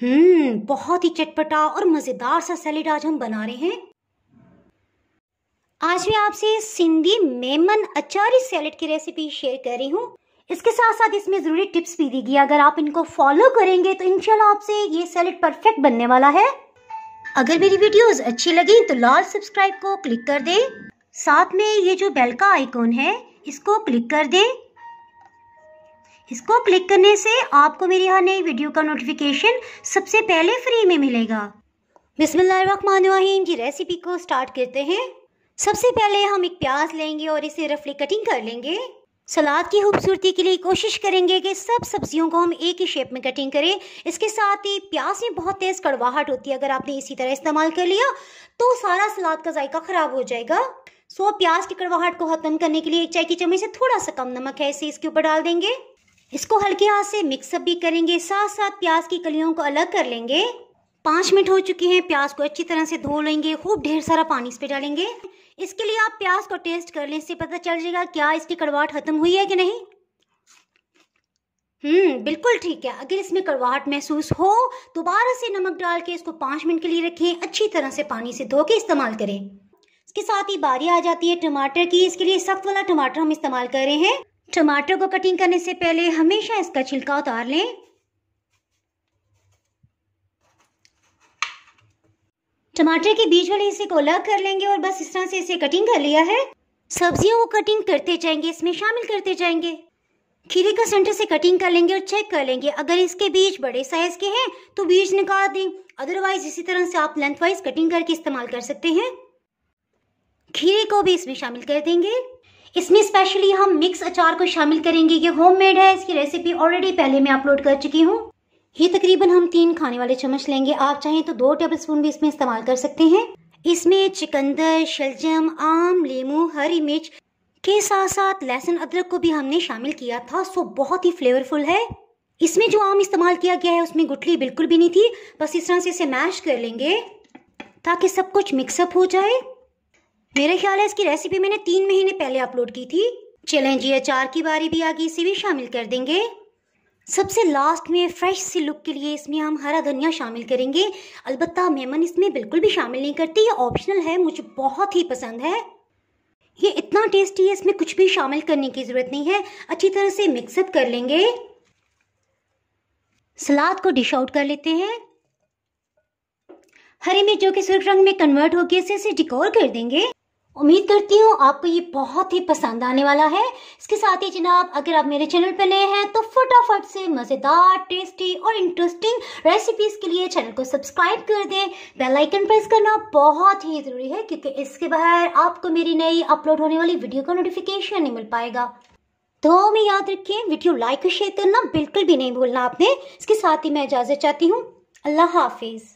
बहुत ही चटपटा और मजेदार सा सैलेड आज हम बना रहे हैं। आज मैं आपसे सिंधी मेमन अचारी सैलेड की रेसिपी शेयर कर रही हूँ। इसके साथ साथ इसमें जरूरी टिप्स भी दी गई। अगर आप इनको फॉलो करेंगे तो इंशाल्लाह आपसे ये सैलेड परफेक्ट बनने वाला है। अगर मेरी वीडियोस अच्छी लगी तो लाल सब्सक्राइब को क्लिक कर दे, साथ में ये जो बेल का आइकॉन है इसको क्लिक कर दे। इसको क्लिक करने से आपको मेरी हर नई वीडियो का नोटिफिकेशन सबसे पहले फ्री में मिलेगा। बिस्मिल्लाहिर्रहमानिर्रहीम की रेसिपी को स्टार्ट करते हैं। सबसे पहले हम एक प्याज लेंगे और इसे रफली कटिंग कर लेंगे। सलाद की खूबसूरती के लिए कोशिश करेंगे कि सब सब्जियों को हम एक ही शेप में कटिंग करें। इसके साथ ही प्याज में बहुत तेज कड़वाहट होती है, अगर आपने इसी तरह इस्तेमाल कर लिया तो सारा सलाद का जायका खराब हो जाएगा। प्याज की कड़वाहट को खत्म करने के लिए एक चाय की चम्मच से थोड़ा सा कम नमक है इसे इसके ऊपर डाल देंगे। इसको हल्के हाथ से मिक्सअप भी करेंगे, साथ साथ प्याज की कलियों को अलग कर लेंगे। 5 मिनट हो चुके हैं। प्याज को अच्छी तरह से धो लेंगे, खूब ढेर सारा पानी इस पे डालेंगे। इसके लिए आप प्याज को टेस्ट कर लें, इससे पता चल जाएगा क्या इसकी कड़वाहट खत्म हुई है कि नहीं। बिल्कुल ठीक है। अगर इसमें कड़वाहट महसूस हो दोबारा से नमक डाल के इसको 5 मिनट के लिए रखें। अच्छी तरह से पानी से धो के इस्तेमाल करें। इसके साथ ही बारी आ जाती है टमाटर की। इसके लिए सख्त वाला टमाटर हम इस्तेमाल कर रहे हैं। टमाटर को कटिंग करने से पहले हमेशा इसका छिलका उतार लें। टमाटर के बीच वाले हिस्से को अलग कर लेंगे और बस इस तरह से इसे कटिंग कर लिया है। सब्जियों को कटिंग करते जाएंगे, इसमें शामिल करते जाएंगे। खीरे का सेंटर से कटिंग कर लेंगे और चेक कर लेंगे, अगर इसके बीज बड़े साइज के हैं तो बीज निकाल दें, अदरवाइज इसी तरह से आप लेंथ वाइज कटिंग करके इस्तेमाल कर सकते हैं। खीरे को भी इसमें शामिल कर देंगे। इसमें स्पेशली हम मिक्स अचार को शामिल करेंगे। ये होममेड है, इसकी रेसिपी ऑलरेडी पहले मैं अपलोड कर चुकी हूँ। ये तकरीबन हम 3 खाने वाले चम्मच लेंगे, आप चाहें तो 2 टेबलस्पून भी इसमें इस्तेमाल कर सकते हैं। इसमें चुकंदर, शलजम, आम, लीमू, हरी मिर्च के साथ साथ लहसुन अदरक को भी हमने शामिल किया था। बहुत ही फ्लेवरफुल है। इसमें जो आम इस्तेमाल किया गया है उसमें गुठली बिल्कुल भी नहीं थी। बस इस तरह से इसे मैश कर लेंगे ताकि सब कुछ मिक्सअप हो जाए। मेरा ख्याल है इसकी रेसिपी मैंने 3 महीने पहले अपलोड की थी। चलें जी, अचार की बारी भी आ गई, इसे भी शामिल कर देंगे। सबसे लास्ट में फ्रेश सी लुक के लिए इसमें हम हरा धनिया शामिल करेंगे। अलबत्ता मेमन इसमें बिल्कुल भी शामिल नहीं करती, ये ऑप्शनल है, मुझे बहुत ही पसंद है। ये इतना टेस्टी है, इसमें कुछ भी शामिल करने की जरूरत नहीं है। अच्छी तरह से मिक्सअप कर लेंगे। सलाद को डिश आउट कर लेते हैं। हरी मिर्च जो कि सुर्ख रंग में कन्वर्ट हो गया इसे डिकोर कर देंगे। उम्मीद करती हूँ आपको ये बहुत ही पसंद आने वाला है। इसके साथ ही जनाब, अगर आप मेरे चैनल पर नए हैं तो फटाफट से मज़ेदार, टेस्टी और इंटरेस्टिंग रेसिपीज़ के लिए चैनल को सब्सक्राइब कर दें। बेल आइकन प्रेस करना बहुत ही ज़रूरी है क्योंकि इसके बगैर आपको मेरी नई अपलोड होने वाली वीडियो का नोटिफिकेशन नहीं मिल पाएगा। तो में याद रखें, वीडियो लाइक और शेयर करना बिल्कुल भी नहीं भूलना आपने। इसके साथ ही मैं इजाज़त चाहती हूँ। अल्लाह हाफिज़।